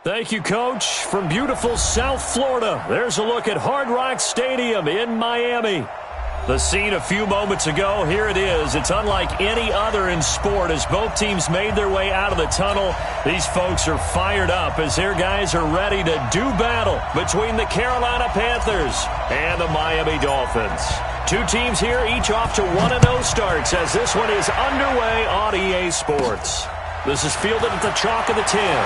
Thank you, Coach. From beautiful South Florida, there's a look at Hard Rock Stadium in Miami. The scene a few moments ago, here it is. It's unlike any other in sport as both teams made their way out of the tunnel. These folks are fired up as their guys are ready to do battle between the Carolina Panthers and the Miami Dolphins. Two teams here, each off to 1-0 starts as this one is underway on EA Sports. This is fielded at the chalk of the 10.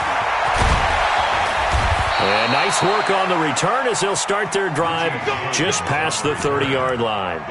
And nice work on the return as they'll start their drive just past the 30-yard line.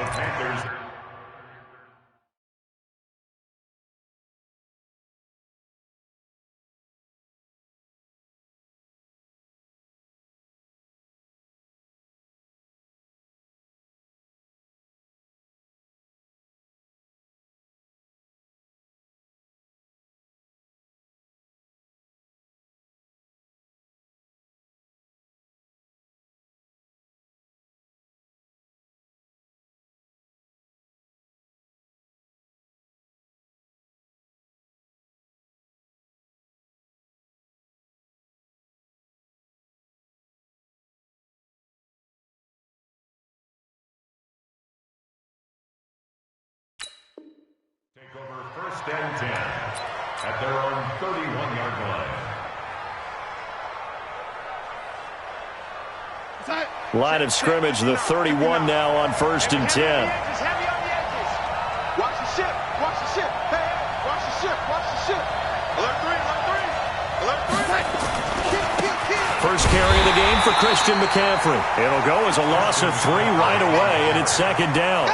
Take over first and 10 at their own 31-yard line. Line of scrimmage, the 31 now on first and 10. Heavy on the edges. Watch the ship. Watch the ship. Hey, watch the ship. Watch the ship. Alert 3. Alert 3. Alert 3. First carry of the game for Christian McCaffrey. It'll go as a loss of 3 right away, and it's second down.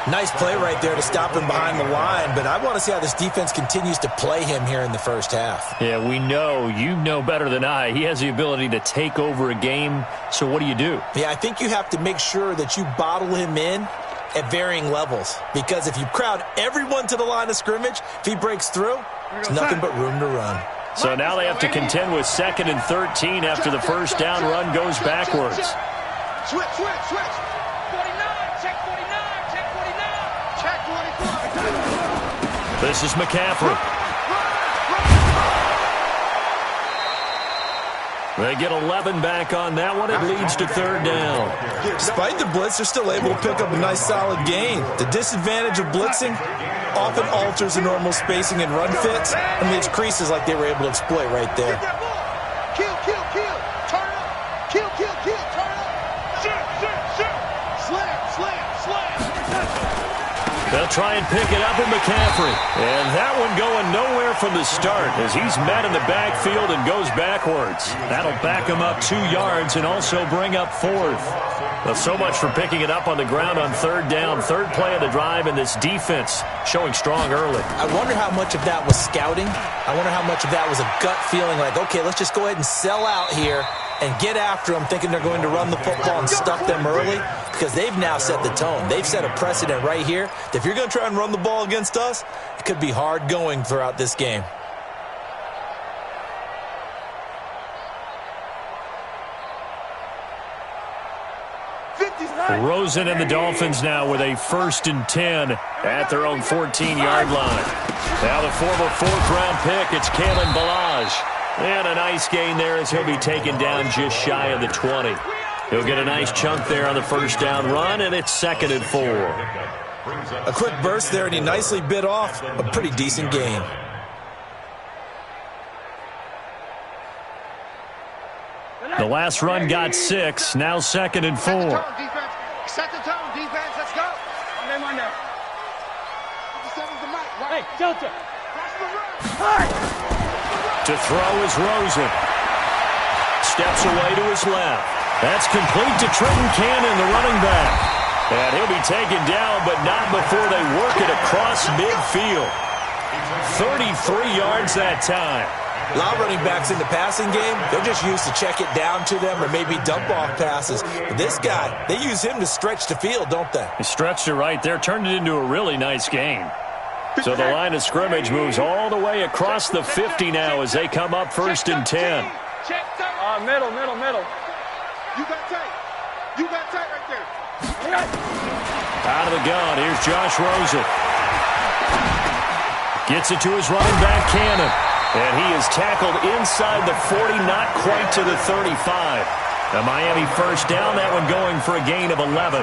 Nice play right there to stop him behind the line, but I want to see how this defense continues to play him here in the first half. Yeah, we know. You know better than I. He has the ability to take over a game, so what do you do? Yeah, I think you have to make sure that you bottle him in at varying levels, because if you crowd everyone to the line of scrimmage, if he breaks through, there's nothing but room to run. So now they have to contend with 2nd and 13 after the first down run goes backwards. Switch. 49. Check 49. Check 49. Check 24. This is McCaffrey. They get 11 back on that one. It leads to third down. Despite the blitz, they're still able to pick up a nice solid gain. The disadvantage of blitzing often alters the normal spacing and run fits and leaves creases like they were able to exploit right there. Kill. Turn up. Kill. Turn up. Shoot. Slam. They'll try and pick it up with McCaffrey. And that one going nowhere from the start as he's met in the backfield and goes backwards. That'll back him up 2 yards and also bring up 4th. Well, so much for picking it up on the ground on third down. Third play of the drive, and this defense showing strong early. I wonder how much of that was scouting. I wonder how much of that was a gut feeling like, okay, let's just go ahead and sell out here and get after them, thinking they're going to run the football and stuff them early, because they've now set the tone. They've set a precedent right here. If you're going to try and run the ball against us, it could be hard going throughout this game. Rosen and the Dolphins now with a 1st and 10 at their own 14-yard line. Now the former 4th-round pick, it's Kalen Ballage. And a nice gain there as he'll be taken down just shy of the 20. He'll get a nice chunk there on the first down run, and it's 2nd and 4. A quick burst there, and he nicely bit off a pretty decent gain. The last run got 6, now 2nd and 4. Set the tone, defense. Let's go. Monday. Hey, Delta. To throw is Rosen. Steps away to his left. That's complete to Trenton Cannon, the running back. And he'll be taken down, but not before they work it across midfield. 33 yards that time. A lot of running backs in the passing game, they're just used to check it down to them or maybe dump off passes. But this guy, they use him to stretch the field, don't they? He stretched it right there, turned it into a really nice game. So the line of scrimmage moves all the way across the 50 now as they come up 1st and 10. Middle. You got tight right there. Out of the gun, here's Josh Rosen. Gets it to his running back, Cannon. And he is tackled inside the 40, not quite to the 35. The Miami first down, that one going for a gain of 11.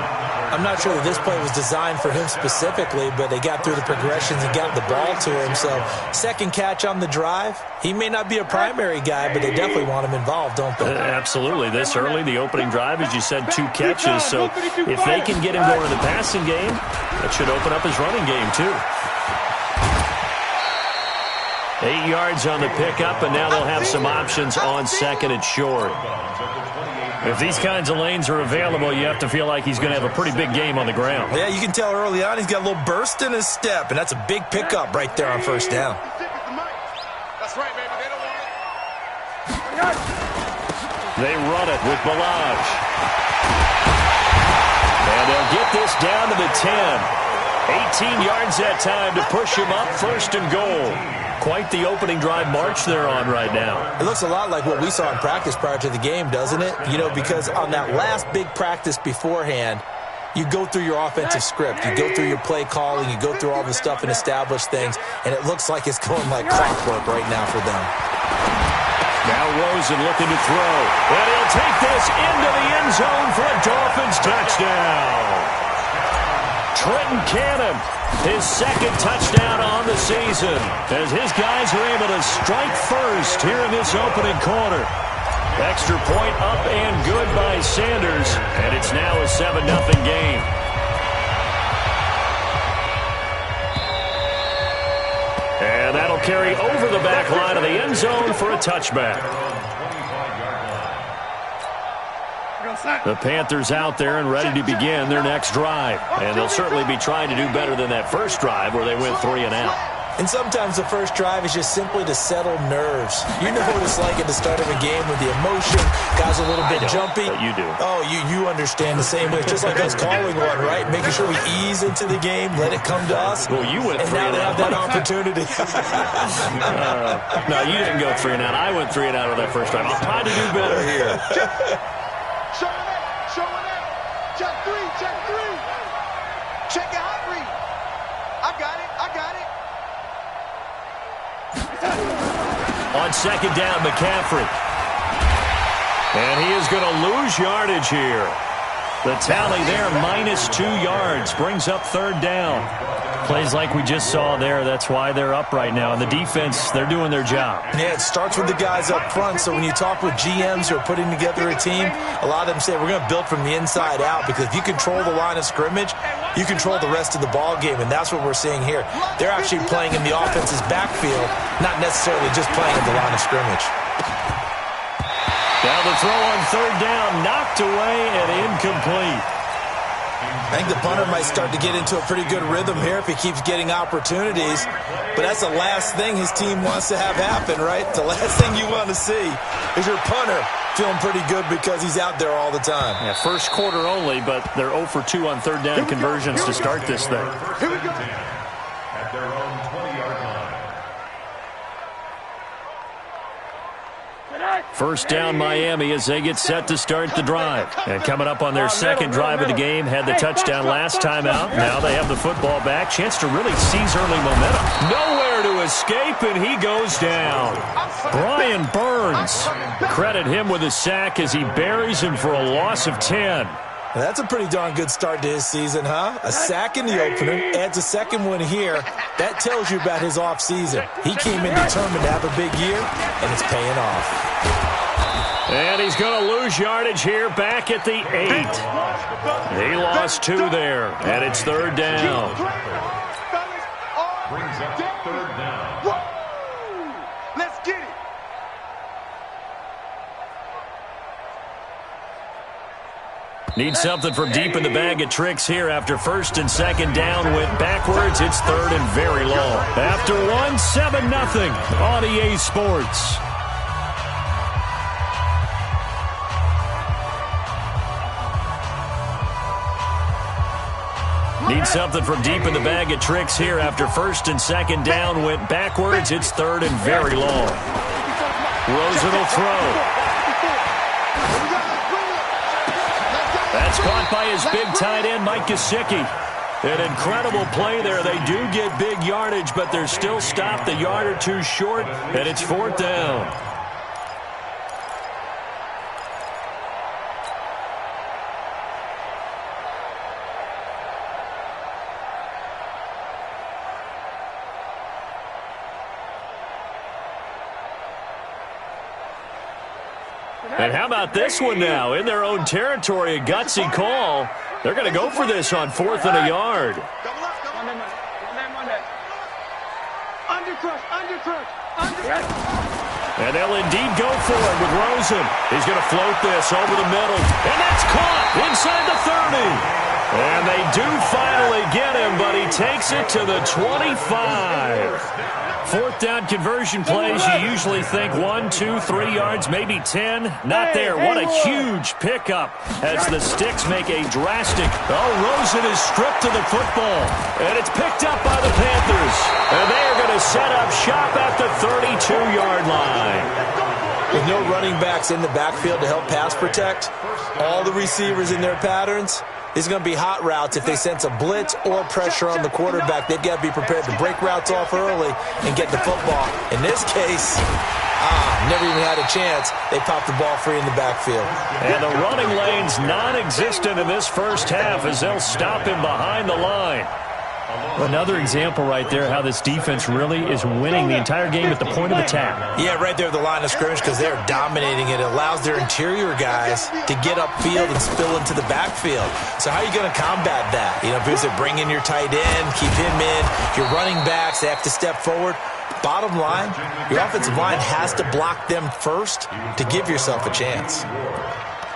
I'm not sure that this play was designed for him specifically, but they got through the progressions and got the ball to him. So second catch on the drive. He may not be a primary guy, but they definitely want him involved, don't they? Absolutely. This early, the opening drive, as you said, 2 catches. So if they can get him going in the passing game, that should open up his running game too. 8 yards on the pickup, and now they'll have some options on second and short. If these kinds of lanes are available, you have to feel like he's going to have a pretty big game on the ground. Yeah, you can tell early on he's got a little burst in his step, and that's a big pickup right there on first down. That's right, baby. They don't want it. They run it with Balaj. And they'll get this down to the 10. 18 yards that time to push him up, first and goal. Quite the opening drive march they're on right now. It looks a lot like what we saw in practice prior to the game, doesn't it? You know, because on that last big practice beforehand, you go through your offensive script. You go through your play calling. You go through all the stuff and establish things. And it looks like it's going like clockwork right now for them. Now Rosen looking to throw. And he'll take this into the end zone for a Dolphins touchdown. Trenton Cannon, his second touchdown on the season, as his guys are able to strike first here in this opening quarter. Extra point up and good by Sanders, and it's now a 7-0 game. And that'll carry over the back line of the end zone for a touchback. The Panthers out there and ready to begin their next drive. And they'll certainly be trying to do better than that first drive where they went 3 and out. And sometimes the first drive is just simply to settle nerves. You know what it's like at the start of a game with the emotion. Guys a little bit jumpy. But you do. Oh, you understand the same way. It's just like us calling one, right? Making sure we ease into the game, let it come to us. Well, you went 3 and out. And now they have that opportunity. No, you didn't go 3 and out. I went 3 and out on that first drive. I'll try to do better here. Showing it. Check 3. Check your hot read. I got it. On second down, McCaffrey. And he is going to lose yardage here. The tally there, -2 yards, brings up third down. Plays like we just saw there, that's why they're up right now. And the defense, they're doing their job. Yeah, it starts with the guys up front. So when you talk with GMs who are putting together a team, a lot of them say we're going to build from the inside out, because if you control the line of scrimmage, you control the rest of the ball game, and that's what we're seeing here. They're actually playing in the offense's backfield, not necessarily just playing at the line of scrimmage. Now the throw on third down, knocked away and incomplete. I think the punter might start to get into a pretty good rhythm here if he keeps getting opportunities. But that's the last thing his team wants to have happen, right? The last thing you want to see is your punter feeling pretty good because he's out there all the time. Yeah, first quarter only, but they're 0 for 2 on third down conversions to start this thing. Here we go. At their own 20-yard line. First down Miami as they get set to start the drive. And coming up on their second drive of the game, had the touchdown last time out. Now they have the football back. Chance to really seize early momentum. Nowhere to escape, and he goes down. Brian Burns. Credit him with a sack as he buries him for a loss of 10. Now, that's a pretty darn good start to his season, huh? A sack in the opener, adds a second one here. That tells you about his offseason. He came in determined to have a big year, and it's paying off. And he's going to lose yardage here back at the 8. He lost 2 there, and it's third down. Brings up third down. Let's get it. Need something from deep in the bag of tricks here after first and second down went backwards. It's third and very long. After 1, 7-0 on EA Sports. Need something from deep in the bag of tricks here after first and second down went backwards. It's third and very long. Rosen will throw. That's caught by his big tight end, Mike Gesicki. An incredible play there. They do get big yardage, but they're still stopped a yard or two short, and it's 4th down. And how about this one now? In their own territory, a gutsy call. They're going to go for this on 4th and a yard. And they'll indeed go for it with Rosen. He's going to float this over the middle. And that's caught inside the 30. And they do finally get him, but he takes it to the 25. 4th down conversion plays, you usually think 1, 2, 3 yards, maybe 10. Not there. What a huge pickup as the Sticks make a drastic. Oh, Rosen is stripped to the football. And it's picked up by the Panthers. And they are going to set up shop at the 32-yard line. With no running backs in the backfield to help pass protect, all the receivers in their patterns, these are going to be hot routes. If they sense a blitz or pressure on the quarterback, they've got to be prepared to break routes off early and get the football. In this case, never even had a chance. They popped the ball free in the backfield. And the running lane's non-existent in this first half as they'll stop him behind the line. Another example right there how this defense really is winning the entire game at the point of attack. Yeah, right there at the line of scrimmage because they're dominating it. It allows their interior guys to get upfield and spill into the backfield. So how are you going to combat that? You know, because they bring in your tight end, keep him in. Your running backs, they have to step forward. Bottom line, your offensive line has to block them first to give yourself a chance.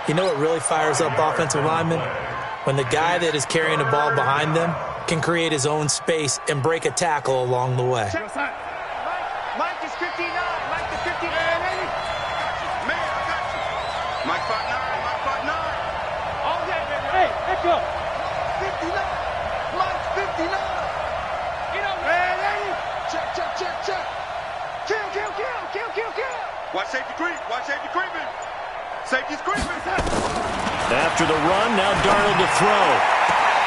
You know what really fires up offensive linemen? When the guy that is carrying the ball behind them can create his own space and break a tackle along the way. Mike is 59. Mike is 59. Man, I got you. Mike 5'9". Mike 5'9". All day, baby. Hey, let's go. 59. Mike 59. You know, man. Check. Kill. Watch safety creep. Watch safety creeping. Safety's creeping. After the run, now Darnold to throw.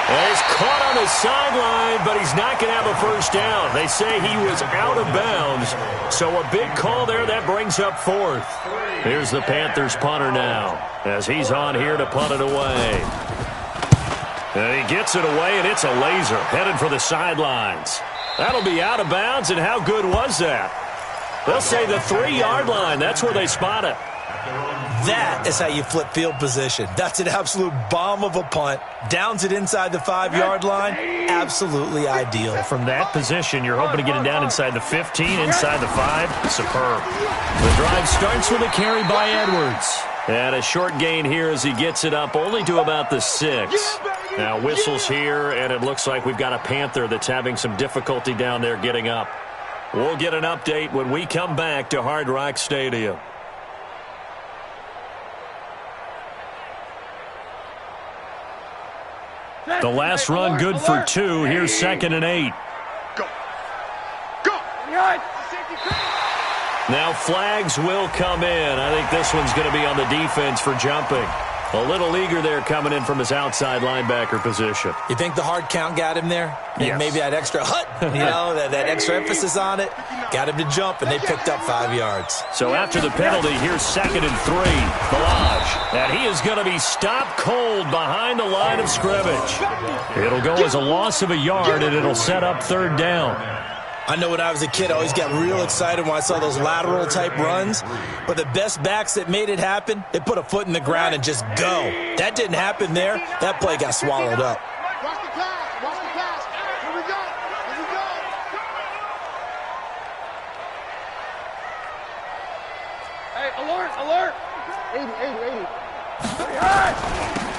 And he's caught on the sideline, but he's not going to have a first down. They say he was out of bounds. So a big call there. That brings up 4th. Here's the Panthers punter now as he's on here to punt it away. And he gets it away, and it's a laser headed for the sidelines. That'll be out of bounds, and how good was that? They'll say the 3-yard line. That's where they spot it. That is how you flip field position. That's an absolute bomb of a punt. Downs it inside the 5-yard line. Absolutely ideal. From that position, you're hoping to get it down inside the 15, inside the 5. Superb. The drive starts with a carry by Edwards. And a short gain here as he gets it up only to about the 6. Now whistles here, and it looks like we've got a Panther that's having some difficulty down there getting up. We'll get an update when we come back to Hard Rock Stadium. The last run good for 2. Here's 2nd and 8. Go. Now flags will come in. I think this one's going to be on the defense for jumping. A little eager there coming in from his outside linebacker position. You think the hard count got him there? Yes. Maybe that extra that extra emphasis on it got him to jump, and they picked up 5 yards. So after the penalty, here's 2nd and 3. Balaj. And he is going to be stopped cold behind the line of scrimmage. It'll go as a loss of a yard, and it'll set up 3rd down. I know when I was a kid, I always got real excited when I saw those lateral-type runs. But the best backs that made it happen, they put a foot in the ground and just go. That didn't happen there. That play got swallowed up. Watch the pass. Watch the pass. Here we go. Hey, alert. 80.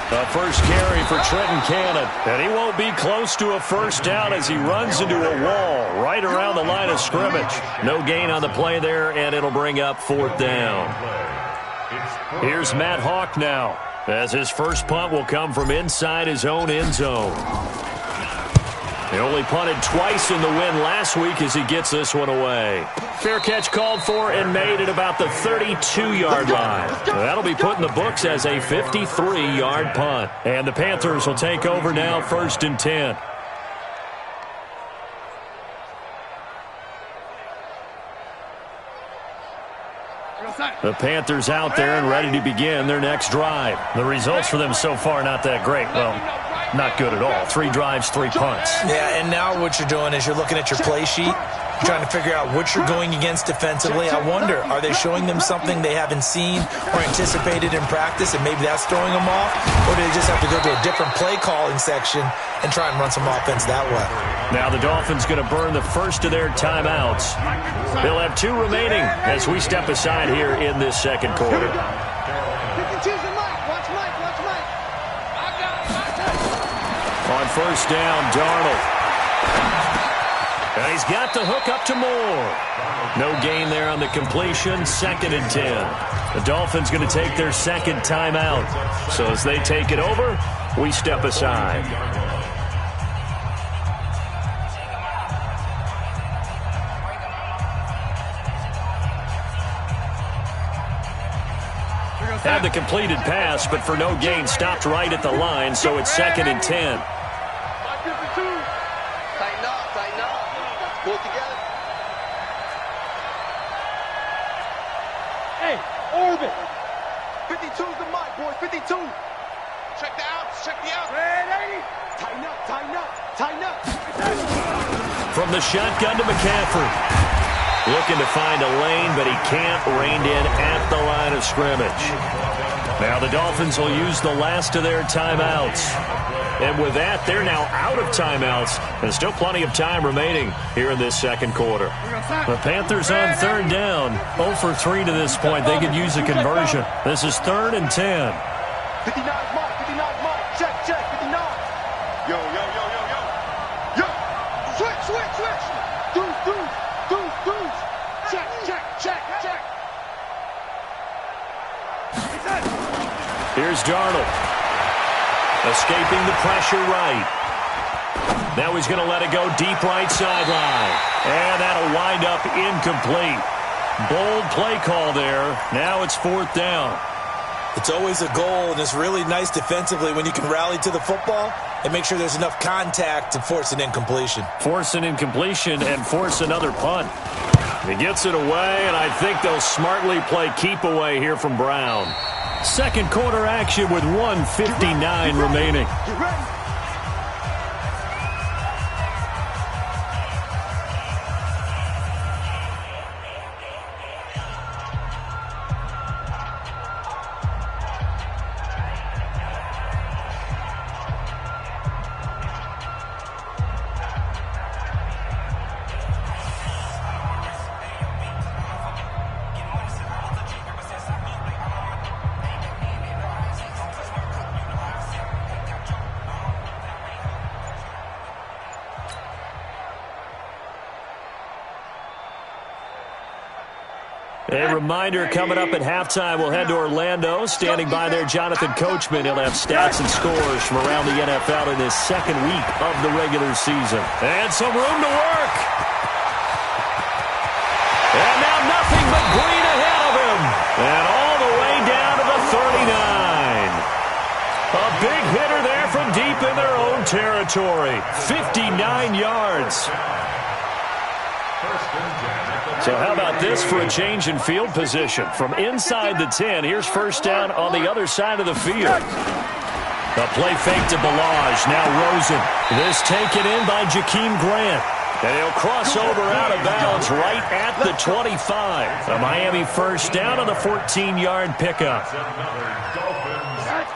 The first carry for Trenton Cannon. And he won't be close to a first down as he runs into a wall right around the line of scrimmage. No gain on the play there, and it'll bring up 4th down. Here's Matt Hawk now, as his first punt will come from inside his own end zone. He only punted twice in the win last week as he gets this one away. Fair catch called for and made at about the 32-yard line. That'll be put in the books as a 53-yard punt. And the Panthers will take over now 1st and 10. The Panthers out there and ready to begin their next drive. The results for them so far not that great. Well, not good at all. 3 drives, 3 punts. Yeah, and now what you're doing is you're looking at your play sheet, trying to figure out what you're going against defensively. I wonder, are they showing them something they haven't seen or anticipated in practice, and maybe that's throwing them off? Or do they just have to go to a different play calling section and try and run some offense that way? Now the Dolphins going to burn the first of their timeouts. They'll have 2 remaining as we step aside here in this second quarter. On first down, Darnold. And he's got the hook up to Moore. No gain there on the completion. 2nd and 10. The Dolphins going to take their second timeout. So as they take it over, we step aside. Had the completed pass, but for no gain, stopped right at the line, so it's 2nd and 10. Tighten up. Pull it together. Hey, orbit. 52's the mic, boys. 52. Check the outs. Check the outs. Ready? Tighten up. From the shotgun to McCaffrey. Looking to find a lane, but he can't. Reined in at the line of scrimmage. Now the Dolphins will use the last of their timeouts. And with that, they're now out of timeouts. And still plenty of time remaining here in this second quarter. The Panthers on 3rd down. 0 for 3 to this point. They could use a conversion. This is 3rd and 10. 59's Mike. Check. 59. Yo. Switch. Deuce. Check. Here's Darnold. Escaping the pressure right. Now he's going to let it go deep right sideline. And that'll wind up incomplete. Bold play call there. Now it's 4th down. It's always a goal, and it's really nice defensively when you can rally to the football and make sure there's enough contact to force an incompletion. Force an incompletion and force another punt. He gets it away, and I think they'll smartly play keep away here from Brown. Second quarter action with 1:59 remaining. A reminder coming up at halftime, we'll head to Orlando. Standing by there, Jonathan Coachman. He'll have stats and scores from around the NFL in his second week of the regular season. And some room to work. And now nothing but green ahead of him. And all the way down to the 39. A big hitter there from deep in their own territory. 59 yards. So how about this for a change in field position? From inside the 10, here's first down on the other side of the field. The play fake to Ballage. Now Rosen. This taken in by Jakeem Grant. And he'll cross over out of bounds right at the 25. A Miami first down on the 14-yard pickup.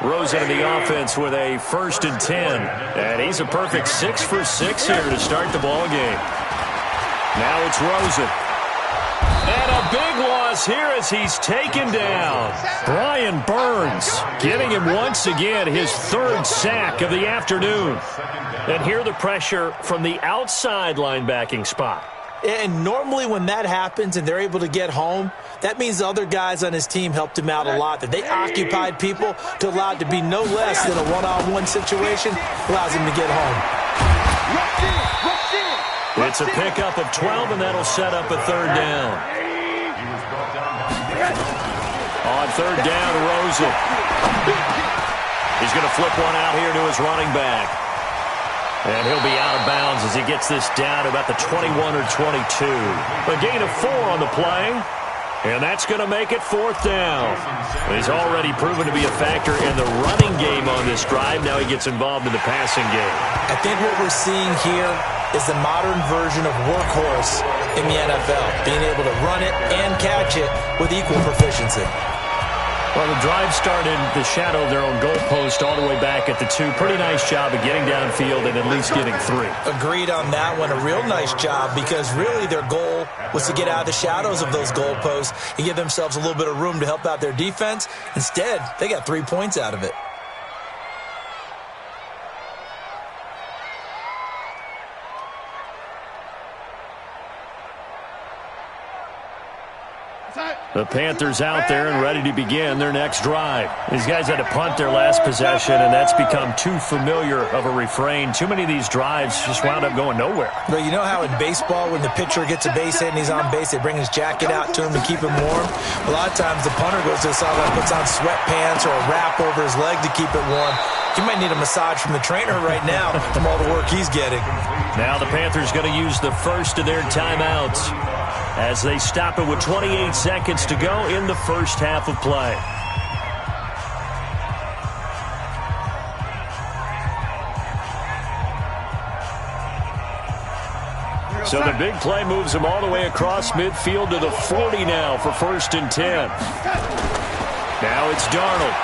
Rosen in the offense with a 1st and 10. And he's a perfect 6 for 6 here to start the ball game. Now it's Rosen. And a big loss here as he's taken down. Brian Burns getting him once again his 3rd sack of the afternoon. And here the pressure from the outside linebacking spot. And normally when that happens and they're able to get home, that means the other guys on his team helped him out a lot. That they occupied people to allow it to be no less than a one-on-one situation allows him to get home. It's a pickup of 12, and that'll set up a 3rd down. On 3rd down, Rosen. He's going to flip one out here to his running back. And he'll be out of bounds as he gets this down to about the 21 or 22. A gain of 4 on the play. And that's going to make it 4th down. He's already proven to be a factor in the running game on this drive. Now he gets involved in the passing game. I think what we're seeing here is the modern version of workhorse in the NFL, being able to run it and catch it with equal proficiency. Well, the drive started the shadow of their own goalpost all the way back at the 2. Pretty nice job of getting downfield and at least getting 3. Agreed on that one. A real nice job because really their goal was to get out of the shadows of those goalposts and give themselves a little bit of room to help out their defense. Instead, they got 3 points out of it. The Panthers out there and ready to begin their next drive. These guys had to punt their last possession, and that's become too familiar of a refrain. Too many of these drives just wound up going nowhere. Well, you know how in baseball, when the pitcher gets a base hit and he's on base, they bring his jacket out to him to keep him warm? A lot of times the punter goes to the sideline, puts on sweatpants or a wrap over his leg to keep it warm. He might need a massage from the trainer right now from all the work he's getting. Now the Panthers going to use the first of their timeouts as they stop it with 28 seconds to go in the first half of play. So the big play moves him all the way across midfield to the 40 now for 1st and 10. Now it's Darnold.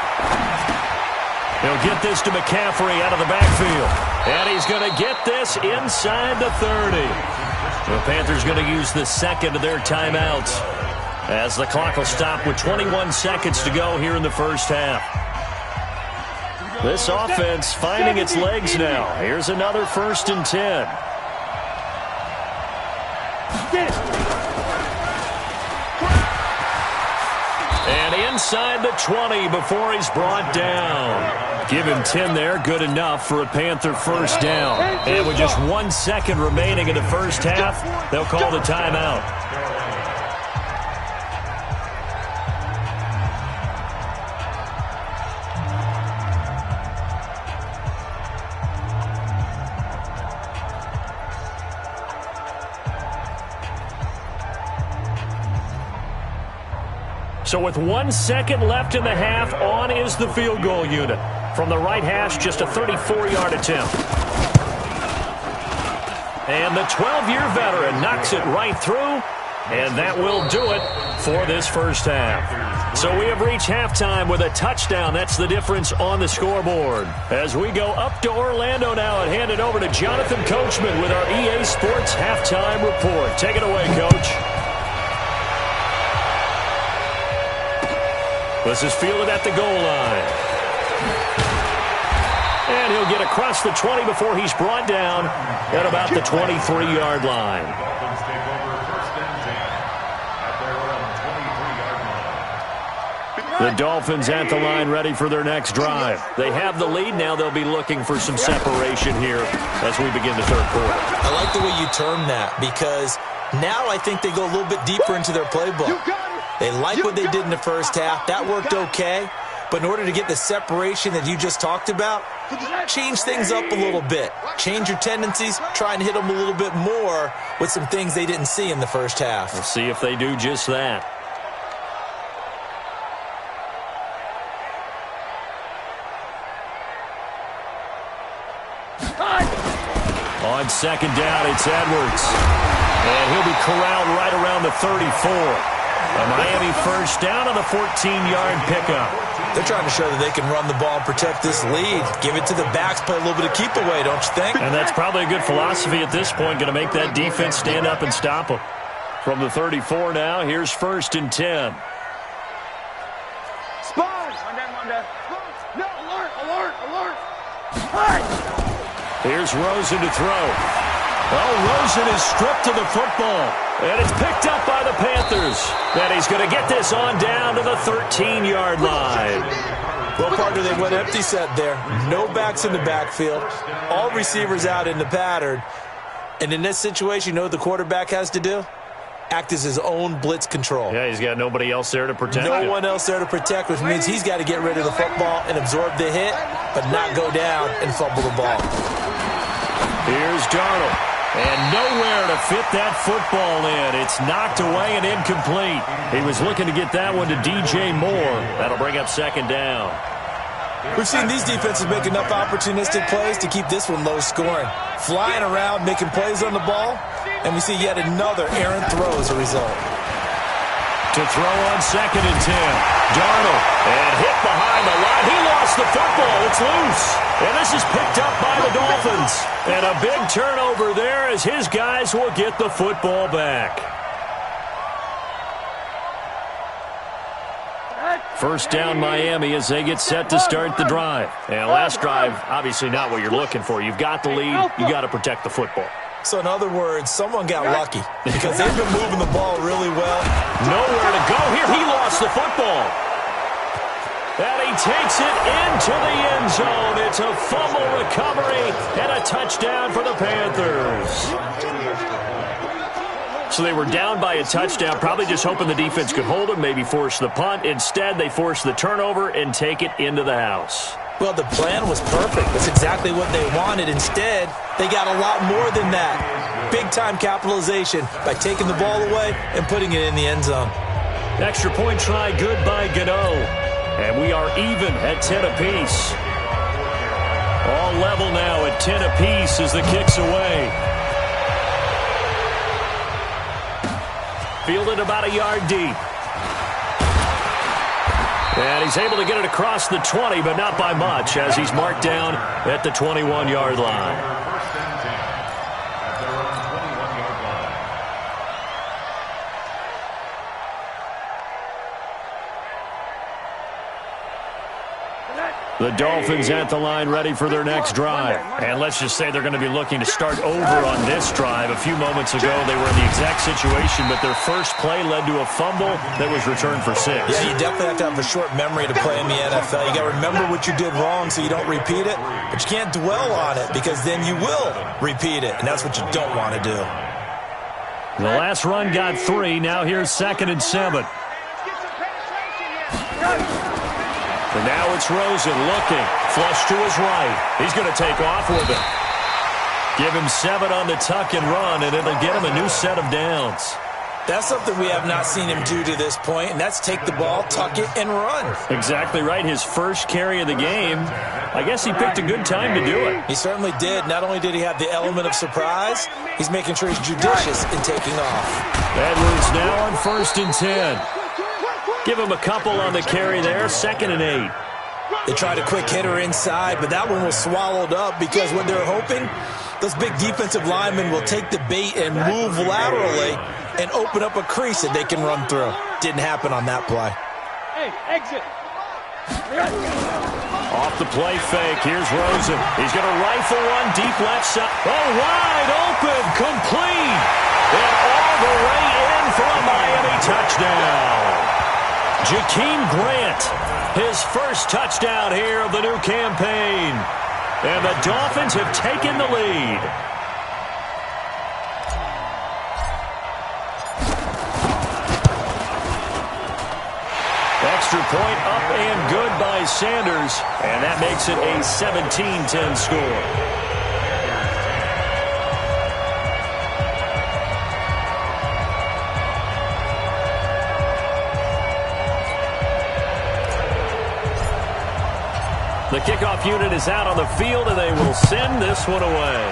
He'll get this to McCaffrey out of the backfield. And he's going to get this inside the 30. The Panthers going to use the second of their timeouts as the clock will stop with 21 seconds to go here in the first half. This offense finding its legs now. Here's another 1st and 10. And inside the 20 before he's brought down. Give him 10 there. Good enough for a Panther first down. And with just 1 second remaining in the first half, they'll call the timeout. So with 1 second left in the half, on is the field goal unit. From the right hash, just a 34-yard attempt. And the 12-year veteran knocks it right through, and that will do it for this first half. So we have reached halftime with a touchdown. That's the difference on the scoreboard. As we go up to Orlando now and hand it over to Jonathan Coachman with our EA Sports Halftime Report. Take it away, Coach. This is fielded at the goal line. And he'll get across the 20 before he's brought down at about the 23-yard line. Dolphins take over 1st and 10 at their own 23-yard line. The Dolphins at the line ready for their next drive. They have the lead. Now they'll be looking for some separation here as we begin the third quarter. I like the way you term that because now I think they go a little bit deeper into their playbook. They like what they did in the first half. That worked okay. But in order to get the separation that you just talked about, change things up a little bit. Change your tendencies, try and hit them a little bit more with some things they didn't see in the first half. We'll see if they do just that. On second down, it's Edwards. And he'll be corralled right around the 34. A Miami first down on the 14-yard pickup. They're trying to show that they can run the ball and protect this lead. Give it to the backs, play a little bit of keep away, don't you think? And that's probably a good philosophy at this point. Going to make that defense stand up and stop them. From the 34 now, here's 1st and 10. Spawn! Monday. No, alert! Here's Rosen to throw. Oh, Rosen is stripped to the football. And it's picked up by the Panthers. And he's going to get this on down to the 13-yard line. Well, partner, they went empty set there. No backs in the backfield. All receivers out in the pattern. And in this situation, you know what the quarterback has to do? Act as his own blitz control. Yeah, he's got nobody else there to protect him. No one else there to protect, which means he's got to get rid of the football and absorb the hit, but not go down and fumble the ball. Here's Darnold. And nowhere to fit that football in. It's knocked away and incomplete. He was looking to get that one to DJ Moore. That'll bring up second down. We've seen these defenses make enough opportunistic plays to keep this one low scoring. Flying around, making plays on the ball, and we see yet another errant throw as a result. To throw on second and 10. Darnold, and hit behind the line. He lost the football. It's loose. And this is picked up by the Dolphins. And a big turnover there as his guys will get the football back. First down Miami as they get set to start the drive. And last drive, obviously not what you're looking for. You've got the lead. You got to protect the football. So in other words, someone got lucky because they've been moving the ball really well. Nowhere to go here. He lost the football. And he takes it into the end zone. It's a fumble recovery and a touchdown for the Panthers. So they were down by a touchdown, probably just hoping the defense could hold them, maybe force the punt. Instead, they force the turnover and take it into the house. Well, the plan was perfect. That's exactly what they wanted. Instead, they got a lot more than that. Big-time capitalization by taking the ball away and putting it in the end zone. Extra point try, good by Gano. And we are even at 10 apiece. All level now at 10 apiece as the kick's away. Fielded about a yard deep. And he's able to get it across the 20, but not by much, as he's marked down at the 21-yard line. The Dolphins at the line ready for their next drive. And let's just say they're going to be looking to start over on this drive. A few moments ago, they were in the exact situation, but their first play led to a fumble that was returned for 6. Yeah, you definitely have to have a short memory to play in the NFL. You got to remember what you did wrong so you don't repeat it, but you can't dwell on it because then you will repeat it, and that's what you don't want to do. The last run got 3. Now here's 2nd and 7. And now it's Rosen looking. Flush to his right. He's going to take off with it. Give him 7 on the tuck and run, and it'll get him a new set of downs. That's something we have not seen him do to this point, and that's take the ball, tuck it, and run. Exactly right. His first carry of the game. I guess he picked a good time to do it. He certainly did. Not only did he have the element of surprise, he's making sure he's judicious in taking off. Edwards now on 1st and 10. Give him a couple on the carry there. 2nd and 8. They tried a quick hitter inside, but that one was swallowed up because what they're hoping, those big defensive linemen will take the bait and move laterally and open up a crease that they can run through. Didn't happen on that play. Hey, exit. Off the play fake. Here's Rosen. He's going to rifle one deep left side. Oh, wide open. Complete. And all the way in for a Miami touchdown. Jakeem Grant, his first touchdown here of the new campaign. And the Dolphins have taken the lead. Extra point up and good by Sanders. And that makes it a 17-10 score. The kickoff unit is out on the field, and they will send this one away.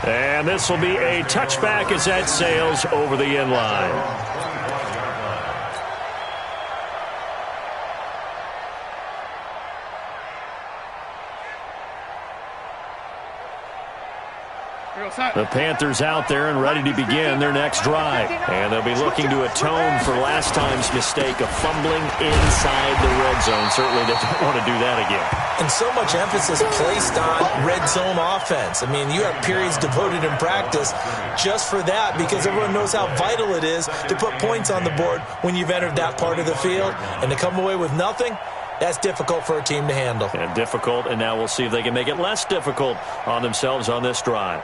And this will be a touchback as that sails over the end line. The Panthers out there and ready to begin their next drive. And they'll be looking to atone for last time's mistake of fumbling inside the red zone. Certainly they don't want to do that again. And so much emphasis placed on red zone offense. I mean, you have periods devoted in practice just for that because everyone knows how vital it is to put points on the board when you've entered that part of the field. And to come away with nothing, that's difficult for a team to handle. And difficult, and now we'll see if they can make it less difficult on themselves on this drive.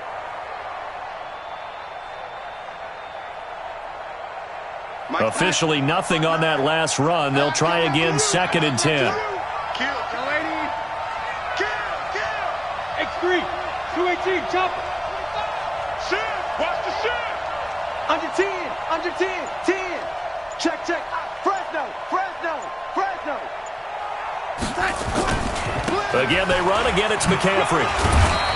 Officially nothing on that last run. They'll try again, 2nd and 10. 3. 218, chopper. Shit, watch the shit. Under 10, 10. Check. Fresno. Again, they run. Again, it's McCaffrey.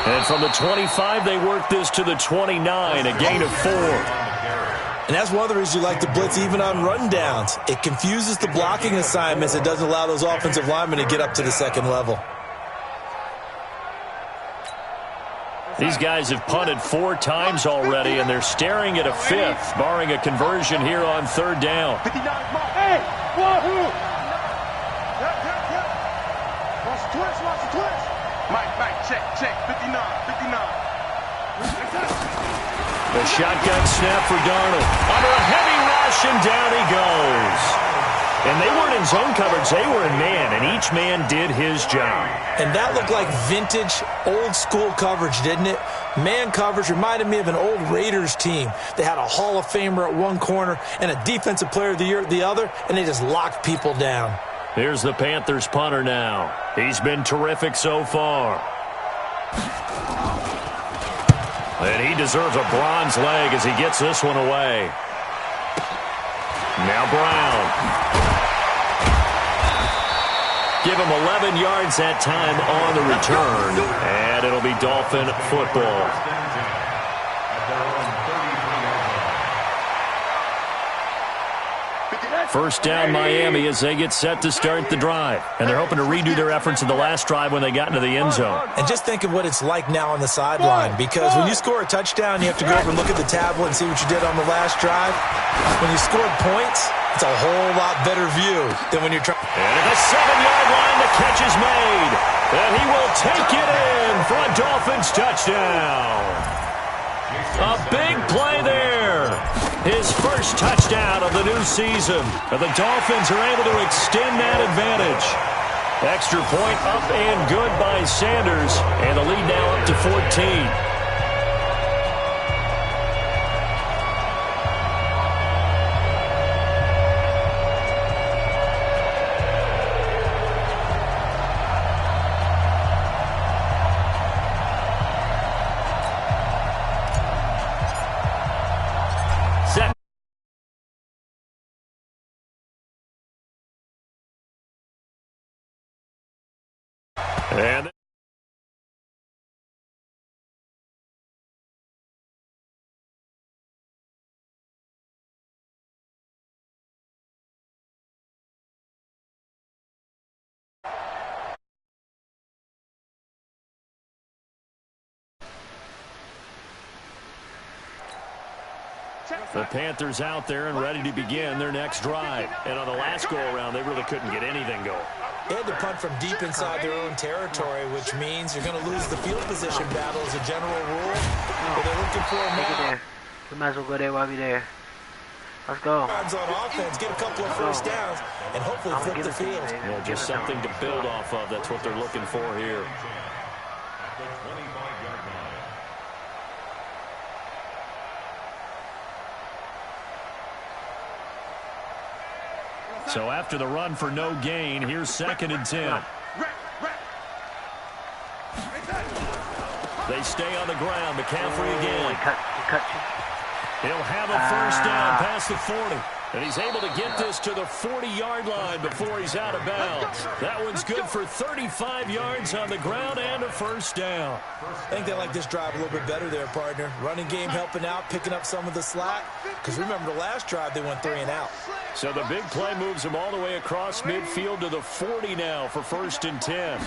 And from the 25, they work this to the 29, a gain of 4. And that's one of the reasons you like to blitz even on run downs. It confuses the blocking assignments. It doesn't allow those offensive linemen to get up to the second level. These guys have punted 4 times already, and they're staring at a 5th, barring a conversion here on 3rd down. Hey, wahoo! Watch the twist. Mike, check. 59. The shotgun snap for Darnold. Under a heavy rush, and down he goes. And they weren't in zone coverage. They were in man, and each man did his job. And that looked like vintage, old-school coverage, didn't it? Man coverage reminded me of an old Raiders team. They had a Hall of Famer at one corner and a Defensive Player of the Year at the other, and they just locked people down. Here's the Panthers punter now. He's been terrific so far. And he deserves a bronze leg as he gets this one away. Now Brown. Give him 11 yards that time on the return. And it'll be Dolphin football. First down Miami as they get set to start the drive. And they're hoping to redo their efforts in the last drive when they got into the end zone. And just think of what it's like now on the sideline, because when you score a touchdown, you have to go over and look at the tablet and see what you did on the last drive. When you scored points, it's a whole lot better view than when you're trying. And at the 7-yard line, the catch is made. And he will take it in for a Dolphins touchdown. A big play there. His first touchdown of the new season. And the Dolphins are able to extend that advantage. Extra point up and good by Sanders. And the lead now up to 14. And the Panthers out there and ready to begin their next drive. And on the last go-around, they really couldn't get anything going. They had to punt from deep inside their own territory, which means you're going to lose the field position battle as a general rule. But they're looking for a now. We might as well go there while we're there. Let's go. On offense, get a couple of first downs, and hopefully flip the field. Yeah, just something to build off of. That's what they're looking for here. So after the run for no gain, here's 2nd and 10. They stay on the ground. McCaffrey again. He'll have a first down past the 40. And he's able to get this to the 40-yard line before he's out of bounds. That one's good for 35 yards on the ground and a first down. I think they like this drive a little bit better there, partner. Running game helping out, picking up some of the slack. Because remember, the last drive they went 3 and out. So the big play moves them all the way across midfield to the 40 now for 1st and 10.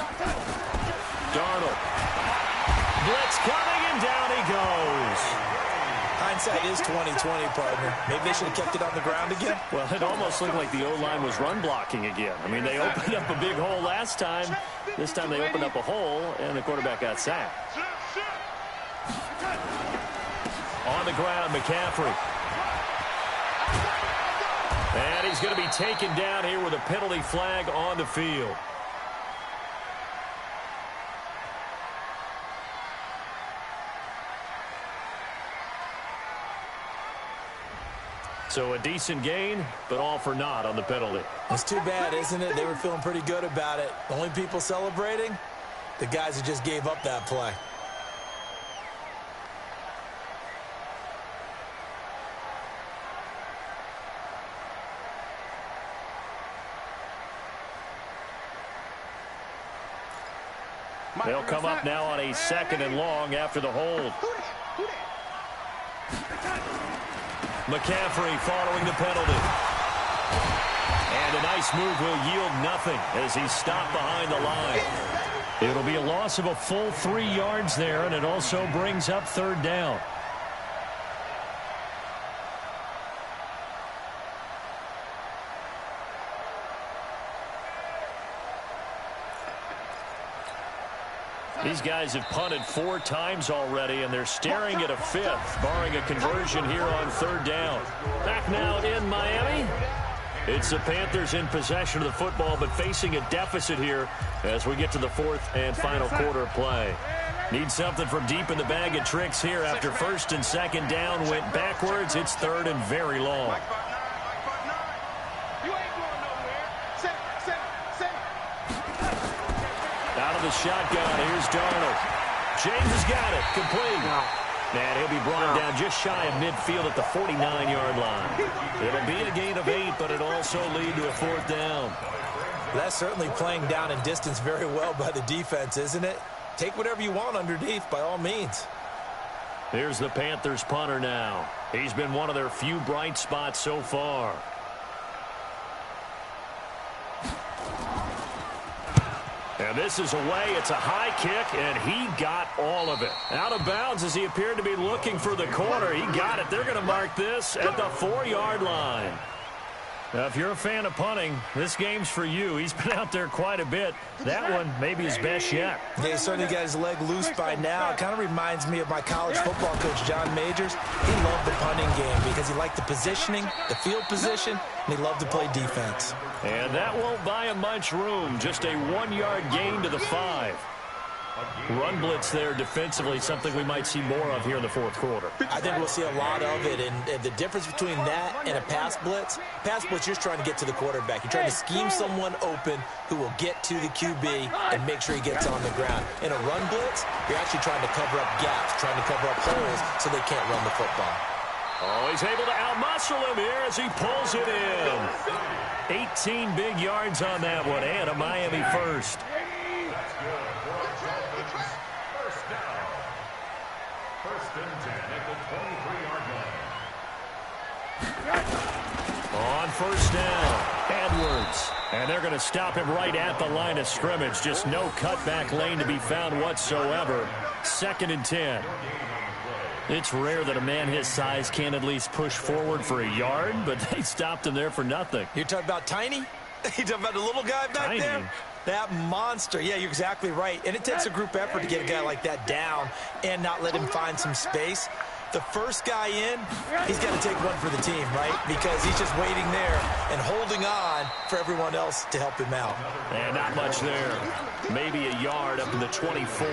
Darnold. Blitz coming, and down he goes. Hindsight is 20/20, partner. Maybe they should have kept it on the ground again. Well, it almost looked like the O-line was run blocking again. I mean, they opened up a big hole last time. This time they opened up a hole, and the quarterback got sacked. On the ground, McCaffrey. And he's going to be taken down here with a penalty flag on the field. So a decent gain, but all for naught on the penalty. It's too bad, isn't it? They were feeling pretty good about it. The only people celebrating, the guys who just gave up that play. They'll come up now on a 2nd and long after the hold. McCaffrey following the penalty. And a nice move will yield nothing as he's stopped behind the line. It'll be a loss of a full 3 yards there, and it also brings up 3rd down. These guys have punted 4 times already, and they're staring at a 5th, barring a conversion here on 3rd down. Back now in Miami. It's the Panthers in possession of the football, but facing a deficit here as we get to the 4th and final quarter of play. Need something from deep in the bag of tricks here after 1st and 2nd down went backwards. It's 3rd and very long. Out of the shotgun, here's Darnold. James has got it, complete. And he'll be brought down just shy of midfield at the 49-yard line. It'll be a gain of 8, but it'll also lead to a 4th down. That's certainly playing down in distance very well by the defense, isn't it? Take whatever you want underneath, by all means. Here's the Panthers punter now. He's been one of their few bright spots so far. And this is away. It's a high kick, and he got all of it. Out of bounds as he appeared to be looking for the corner. He got it. They're going to mark this at the 4-yard line. Now, if you're a fan of punting, this game's for you. He's been out there quite a bit. That one may be his best yet. Yeah, he certainly got his leg loose by now. It kind of reminds me of my college football coach, John Majors. He loved the punting game because he liked the positioning, the field position, and he loved to play defense. And that won't buy him much room. Just a 1-yard gain to the 5. Run blitz there defensively, something we might see more of here in the 4th quarter. I think we'll see a lot of it, and the difference between that and a pass blitz, you're just trying to get to the quarterback. You're trying to scheme someone open who will get to the QB and make sure he gets on the ground. In a run blitz, you're actually trying to cover up gaps, trying to cover up holes so they can't run the football. Oh, he's able to outmuscle him here as he pulls it in. 18 big yards on that one, and a Miami first. On 1st down, Edwards. And they're going to stop him right at the line of scrimmage. Just no cutback lane to be found whatsoever. 2nd and 10. It's rare that a man his size can at least push forward for a yard, but they stopped him there for nothing. You're talking about Tiny? You're talking about the little guy back there? That monster. Yeah, you're exactly right. And it takes a group effort to get a guy like that down and not let him find some space. The first guy in, he's got to take one for the team, right? Because he's just waiting there and holding on for everyone else to help him out. And not much there. Maybe a yard up to the 24.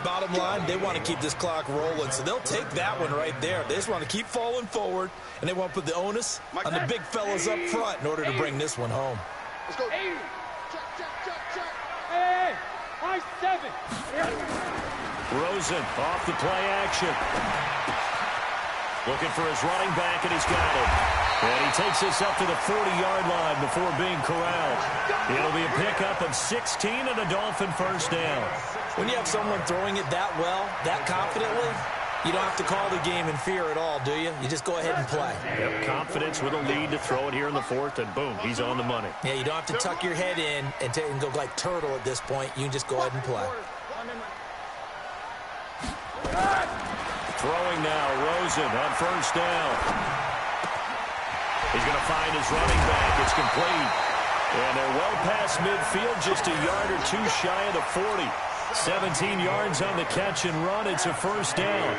Bottom line, they want to keep this clock rolling, so they'll take that one right there. They just want to keep falling forward, and they want to put the onus on the big fellas up front in order to bring this one home. Let's go. Hey, high 7. Rosen off the play action. Looking for his running back, and he's got it. And he takes this up to the 40-yard line before being corralled. It'll be a pickup of 16 and a Dolphin first down. When you have someone throwing it that well, that confidently, you don't have to call the game in fear at all, do you? You just go ahead and play. Yep, confidence with a lead to throw it here in the 4th, and boom, he's on the money. Yeah, you don't have to tuck your head in and go like turtle at this point. You can just go ahead and play. Throwing now, Rosen on 1st down. He's going to find his running back. It's complete. And they're well past midfield, just a yard or two shy of the 40. 17 yards on the catch and run. It's a 1st down.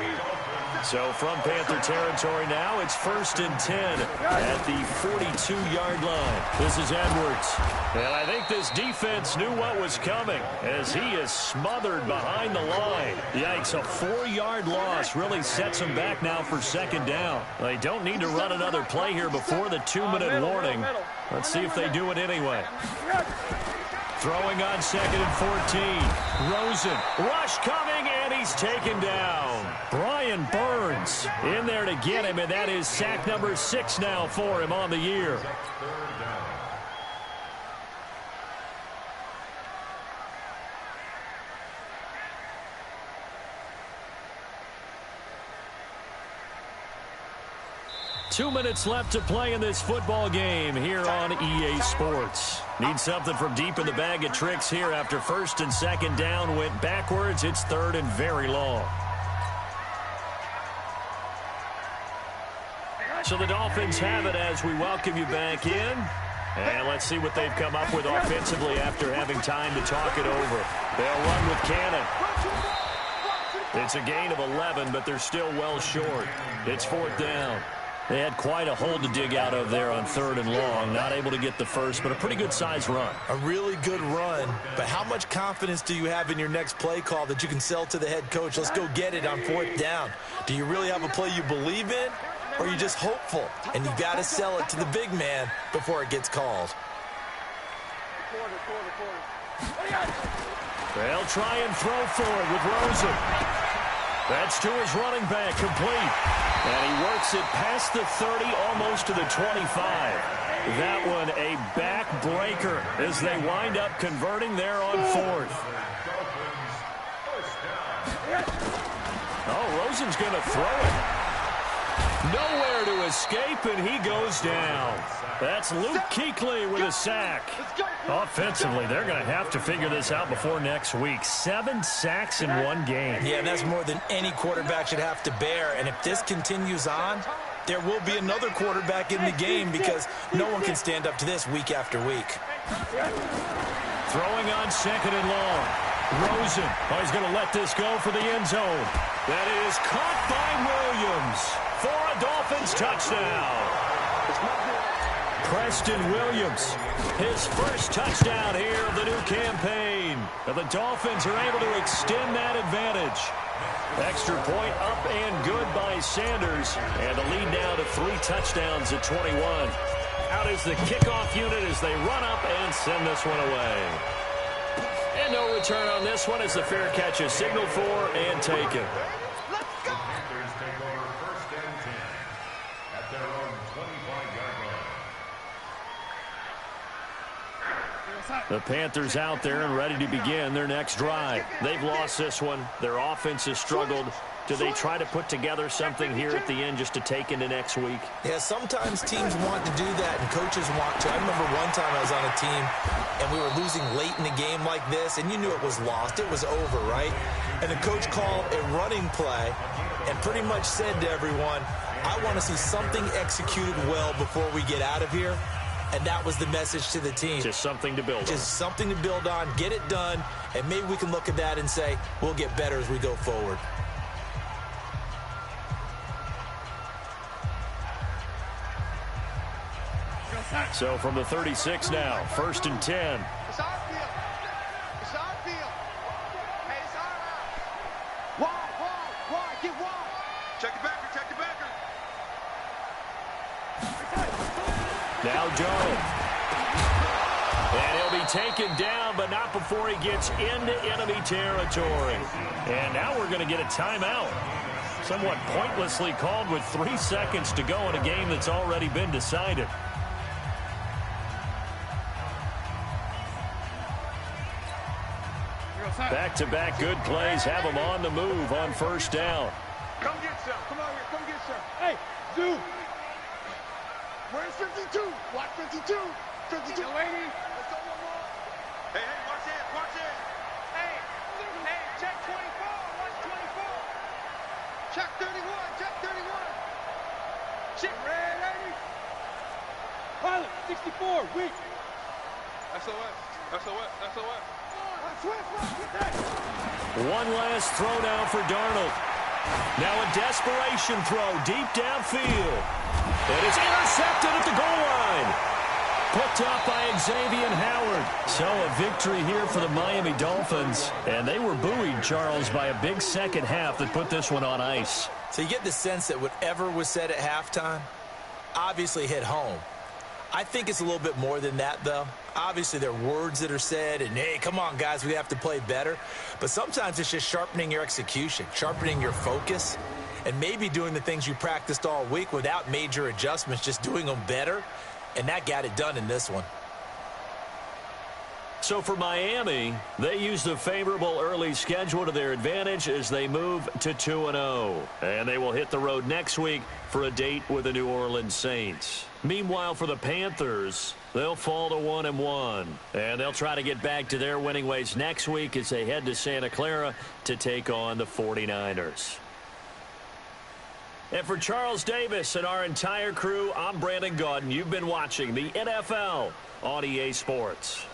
So from Panther territory now, it's 1st and 10 at the 42-yard line. This is Edwards. And I think this defense knew what was coming as he is smothered behind the line. Yikes, a 4-yard loss really sets him back now for 2nd down. They don't need to run another play here before the 2-minute warning. Let's see if they do it anyway. Throwing on 2nd and 14. Rosen, rush coming, and he's taken down. Brian Burns in there to get him, and that is sack number 6 now for him on the year. 2 minutes left to play in this football game here on EA Sports. Need something from deep in the bag of tricks here after first and second down went backwards. It's third and very long. So the Dolphins have it as we welcome you back in. And let's see what they've come up with offensively after having time to talk it over. They'll run with Cannon. It's a gain of 11, but they're still well short. It's fourth down. They had quite a hole to dig out of there on third and long. Not able to get the first, but a pretty good-sized run. A really good run, but how much confidence do you have in your next play call that you can sell to the head coach? Let's go get it on fourth down. Do you really have a play you believe in, or are you just hopeful? And you got to sell it to the big man before it gets called. They'll try and throw for it with Rosen. That's to his running back, complete. And he works it past the 30, almost to the 25. That one a backbreaker as they wind up converting there on fourth. Oh, Rosen's going to throw it. Nowhere to escape, and he goes down. That's Luke Kuechly with a sack. Offensively, they're going to have to figure this out before next week. 7 sacks in one game. Yeah, and that's more than any quarterback should have to bear. And if this continues on, there will be another quarterback in the game because no one can stand up to this week after week. Throwing on second and long. Rosen. Oh, he's going to let this go for the end zone. That is caught by Williams for a Dolphins touchdown. Preston Williams, his first touchdown here of the new campaign. And the Dolphins are able to extend that advantage. Extra point up and good by Sanders. And a lead now to 3 touchdowns at 21. Out is the kickoff unit as they run up and send this one away. And no return on this one as the fair catch is signaled for and taken. Panthers take over first and 10 at their own 25-yard line. The Panthers out there and ready to begin their next drive. They've lost this one. Their offense has struggled. Do they try to put together something here at the end just to take into next week? Yeah, sometimes teams want to do that and coaches want to. I remember one time I was on a team and we were losing late in the game like this, and you knew it was lost. It was over, right? And the coach called a running play and pretty much said to everyone, I want to see something executed well before we get out of here. And that was the message to the team. Just something to build on. Just something to build on, get it done, and maybe we can look at that and say, we'll get better as we go forward. So from the 36 now, first and 10. It's our field. It's our field. Hey, it's our out. Wide, get wide. Check the backer, check the backer. Now Darnold. And he'll be taken down, but not before he gets into enemy territory. And now we're going to get a timeout. Somewhat pointlessly called with 3 seconds to go in a game that's already been decided. Back-to-back good plays have them on the move on first down. Come get some. Come on here. Come get some. Hey, dude. Where's 52? Watch 52. 52. Lady. Let's go one more. Hey, watch it. Watch it. Hey, check 24. Watch 24. Check 31. Check 31. Check red 80. Pilot, 64, weak. SOS. One last throw now for Darnold. Now a desperation throw deep downfield. It is intercepted at the goal line. Picked up by Xavier Howard. So a victory here for the Miami Dolphins. And they were buoyed, Charles, by a big second half that put this one on ice. So you get the sense that whatever was said at halftime obviously hit home. I think it's a little bit more than that, though. Obviously, there are words that are said, and, hey, come on, guys, we have to play better. But sometimes it's just sharpening your execution, sharpening your focus, and maybe doing the things you practiced all week without major adjustments, just doing them better, and that got it done in this one. So for Miami, they used a favorable early schedule to their advantage as they move to 2-0. And they will hit the road next week for a date with the New Orleans Saints. Meanwhile, for the Panthers, they'll fall to 1-1. And they'll try to get back to their winning ways next week as they head to Santa Clara to take on the 49ers. And for Charles Davis and our entire crew, I'm Brandon Gaudin. You've been watching the NFL on EA Sports.